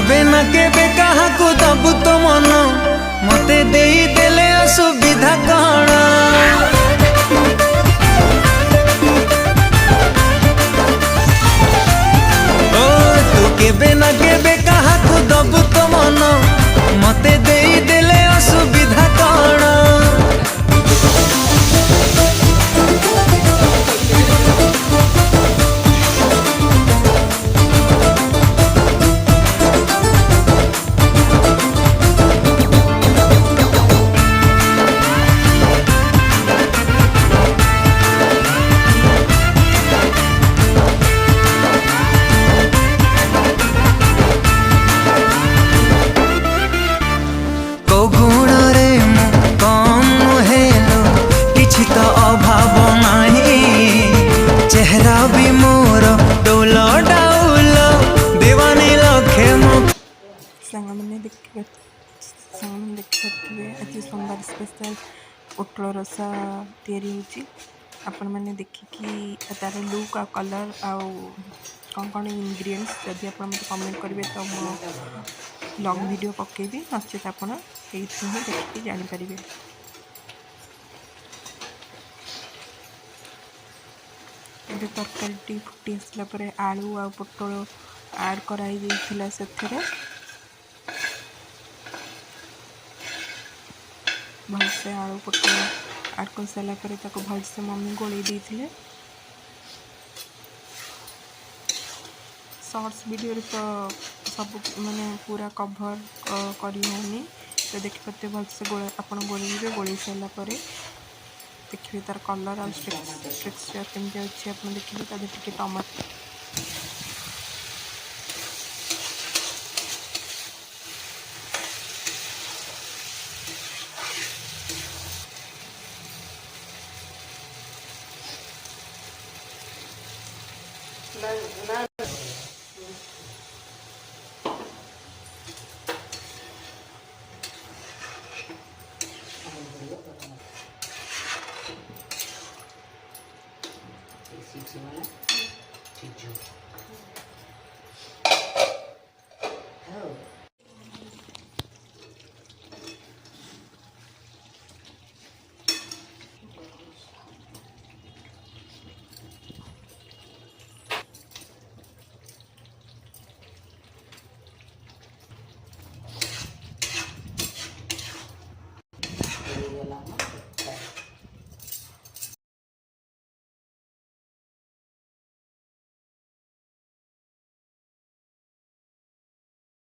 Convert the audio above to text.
केबे ना केबे काहाकू दबु तो मन मते देई देले असुविधा कण ओ तू केबे ना केबे काहाकू दबु तो मन मते देई देले असुविधा कण चेहरा भी मोर डोल डाउल दीवानी लखे सांगने देखिए आज सोमवार स्पेशल पोटल रसा तैयारी आपण मैंने देखिकी तार लुक आ कलर आउ कौन कौन इंग्रेडिएंट्स जदि आप मत कमेंट करेंगे तो मो लॉन्ग वीडियो पकेबी नचेत आप देखिए जानीपर। ये तरकारी फुटी आसला आलू आ पोटल ऐड कराई से भलसे आलू पोटल ऐड कर सारापर भलसे मम्मी गोल देते शॉर्ट्स वीडियो तो सब माने पूरा कभर करनी तो देखिए भलसे आप गोल सारापर देखिए तार कलर आ टेक्सचर केमती अच्छी आप देखिए टमाटो